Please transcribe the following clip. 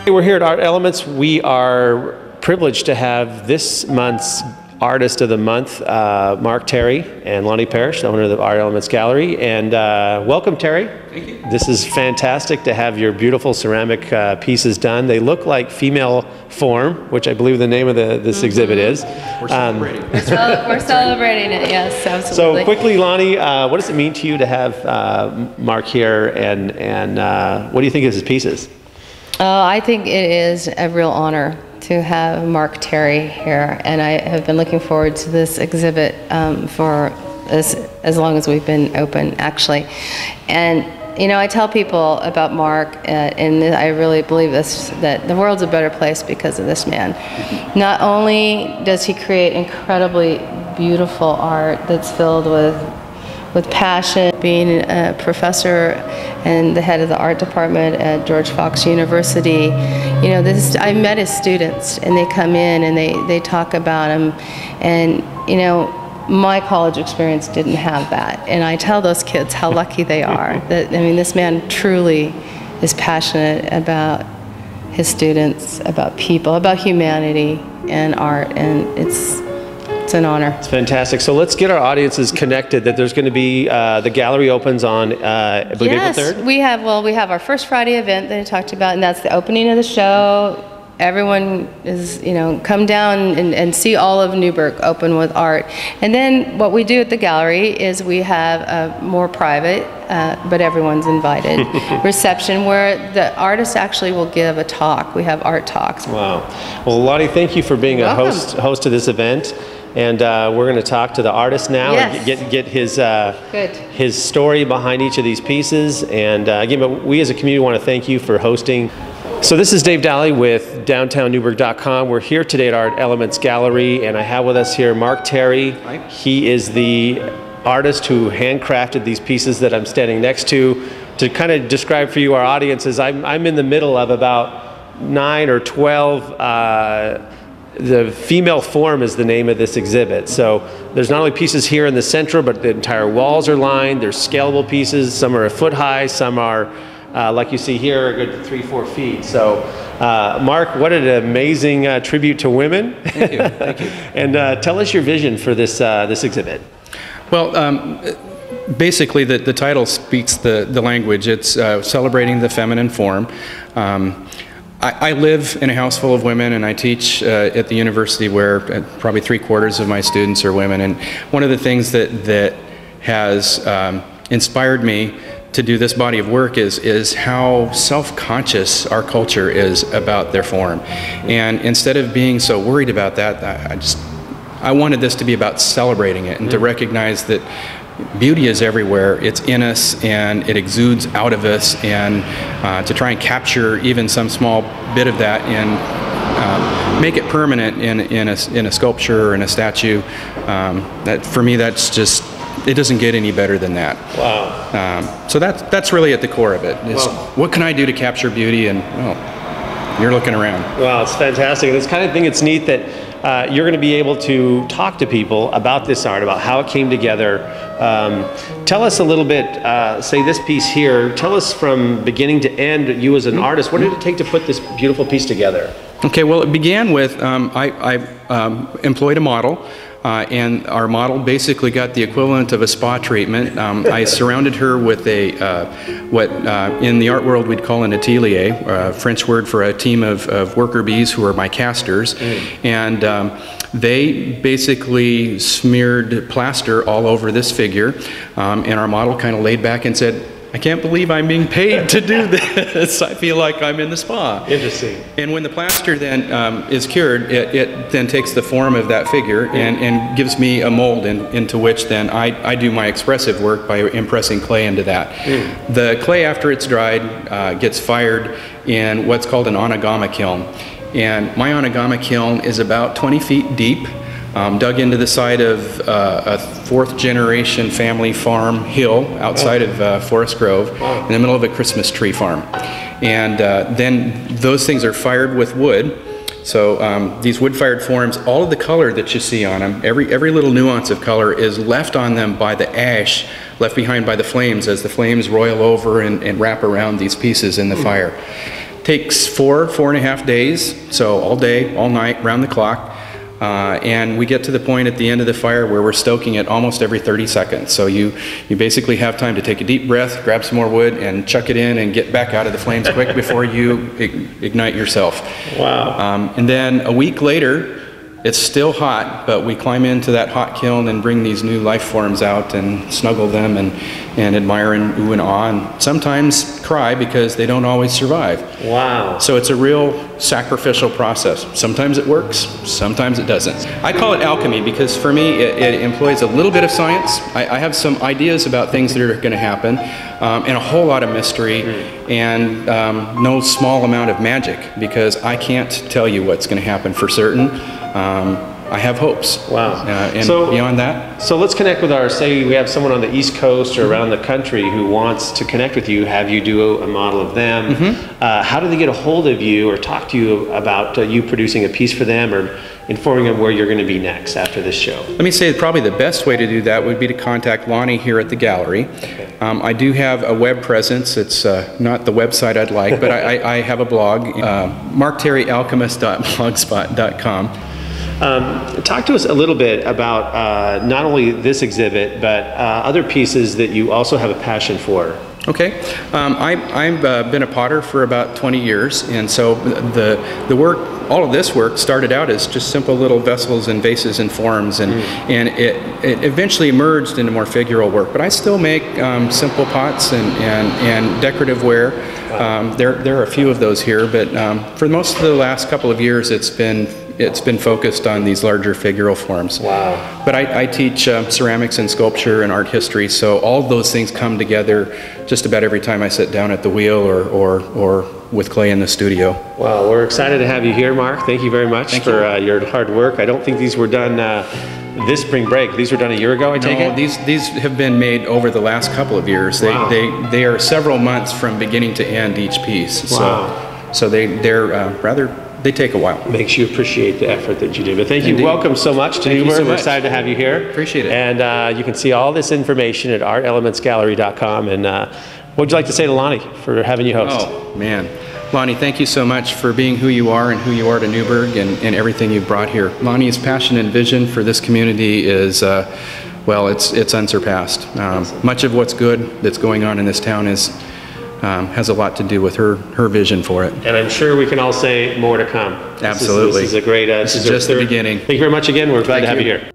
We're here at Art Elements. We are privileged to have this month's Artist of the Month, Mark Terry and Lonnie Parrish, the owner of the Art Elements Gallery. And welcome, Terry. Thank you. This is fantastic to have your beautiful ceramic pieces done. They look like female form, which I believe the name of this exhibit is. We're celebrating. We're celebrating it, yes, absolutely. So quickly, Lonnie, what does it mean to you to have Mark here, and what do you think of his pieces? I think it is a real honor to have Mark Terry here, and I have been looking forward to this exhibit for as long as we've been open, actually. And you know, I tell people about Mark, and I really believe this, that the world's a better place because of this man. Not only does he create incredibly beautiful art that's filled with passion, being a professor and the head of the art department at George Fox University. You know, I met his students, and they come in and they talk about him, and you know, my college experience didn't have that, and I tell those kids how lucky they are. That, I mean, this man truly is passionate about his students, about people, about humanity and art, and it's an honor. It's fantastic. So let's get our audiences connected. That there's going to be the gallery opens on I believe yes, April 3rd. we have our first Friday event that I talked about, and that's the opening of the show. Everyone is, you know, come down and see all of Newburgh open with art. And then what we do at the gallery is we have a more private, but everyone's invited, reception where the artist actually will give a talk. We have art talks. Wow. Well, Lonnie, thank you for being a host of this event. And we're going to talk to the artist now, yes, and get his story behind each of these pieces. And again, but we as a community want to thank you for hosting. So this is Dave Daly with DowntownNewburgh.com. We're here today at Art Elements Gallery, and I have with us here Mark Terry. Hi. He is the artist who handcrafted these pieces that I'm standing next to. To kind of describe for you, our audiences, I'm in the middle of about 9 or 12 the female form is the name of this exhibit. So there's not only pieces here in the center, but the entire walls are lined. There's scalable pieces. Some are a foot high. Some are, like you see here, a good 3-4 feet. So Mark, what an amazing tribute to women. Thank you. Thank you. And tell us your vision for this exhibit. Well, basically the title speaks the language. It's celebrating the feminine form. I live in a house full of women, and I teach at the university where probably 3/4 of my students are women. And one of the things that has inspired me to do this body of work is how self-conscious our culture is about their form. And instead of being so worried about that, I wanted this to be about celebrating it and to recognize that beauty is everywhere. It's in us, and it exudes out of us, and to try and capture even some small bit of that and make it permanent in a sculpture or in a statue. That for me, that's just, it doesn't get any better than that. Wow. So that's really at the core of it. Is what can I do to capture beauty? And well, you're looking around. Well, it's fantastic. And it's kind of thing. It's neat that you're going to be able to talk to people about this art, about how it came together. Tell us a little bit, say this piece here, tell us from beginning to end, you as an artist, what did it take to put this beautiful piece together? Okay, well, it began with, I employed a model, and our model basically got the equivalent of a spa treatment. I surrounded her with what in the art world we'd call an atelier, a French word for a team of worker bees who are my casters. And they basically smeared plaster all over this figure, and our model kind of laid back and said, I can't believe I'm being paid to do this. I feel like I'm in the spa. Interesting. And when the plaster then is cured, it then takes the form of that figure and gives me a mold into which then I do my expressive work by impressing clay into that. The clay, after it's dried, gets fired in what's called an onigama kiln. And my onigama kiln is about 20 feet deep, dug into the side of a 4th generation family farm hill outside of Forest Grove, in the middle of a Christmas tree farm. And then those things are fired with wood. So these wood-fired forms, all of the color that you see on them, every little nuance of color is left on them by the ash left behind by the flames as the flames roil over and wrap around these pieces in the fire. Takes 4.5 days, so all day, all night, round the clock. And we get to the point at the end of the fire where we're stoking it almost every 30 seconds. So you basically have time to take a deep breath, grab some more wood, and chuck it in and get back out of the flames quick before you ignite yourself. Wow. And then a week later, it's still hot, but we climb into that hot kiln and bring these new life forms out and snuggle them and admire and ooh and awe, and sometimes cry because they don't always survive. Wow. So it's a real sacrificial process. Sometimes it works, sometimes it doesn't. I call it alchemy because for me it employs a little bit of science. I have some ideas about things that are going to happen, and a whole lot of mystery, and no small amount of magic, because I can't tell you what's going to happen for certain. I have hopes. Wow. And so, beyond that? So let's connect with say we have someone on the East Coast or around the country who wants to connect with you, have you do a model of them. How do they get a hold of you or talk to you about you producing a piece for them or informing them where you're going to be next after this show? Let me say probably the best way to do that would be to contact Lonnie here at the gallery. Okay. I do have a web presence. It's not the website I'd like, but I have a blog, markterryalchemist.blogspot.com. Talk to us a little bit about not only this exhibit, but other pieces that you also have a passion for. Okay. I've been a potter for about 20 years, and so the work, all of this work started out as just simple little vessels and vases and forms, and it eventually emerged into more figural work. But I still make simple pots and decorative ware. There are a few of those here, but for most of the last couple of years it's been focused on these larger figural forms. Wow. But I teach ceramics and sculpture and art history, so all of those things come together just about every time I sit down at the wheel or with Clay in the studio. Well, we're excited to have you here, Mark. Thank you very much for your hard work. I don't think these were done this spring break. These were done a year ago, I take it? No, these have been made over the last couple of years. Wow. They are several months from beginning to end each piece. Wow. So they take a while. Makes you appreciate the effort that you do. But thank you. Indeed. Welcome so much to Thank you Newburgh. so We're much. excited to have you here. Appreciate it. And you can see all this information at artelementsgallery.com. And what would you like to say to Lonnie for having you host? Oh, man. Lonnie, thank you so much for being who you are and who you are to Newburgh and everything you've brought here. Lonnie's passion and vision for this community is, well, it's unsurpassed. Much of what's good that's going on in this town has a lot to do with her vision for it. And I'm sure we can all say more to come. Absolutely. This is a great... This is just the beginning. Thank you very much again. We're glad to have you here.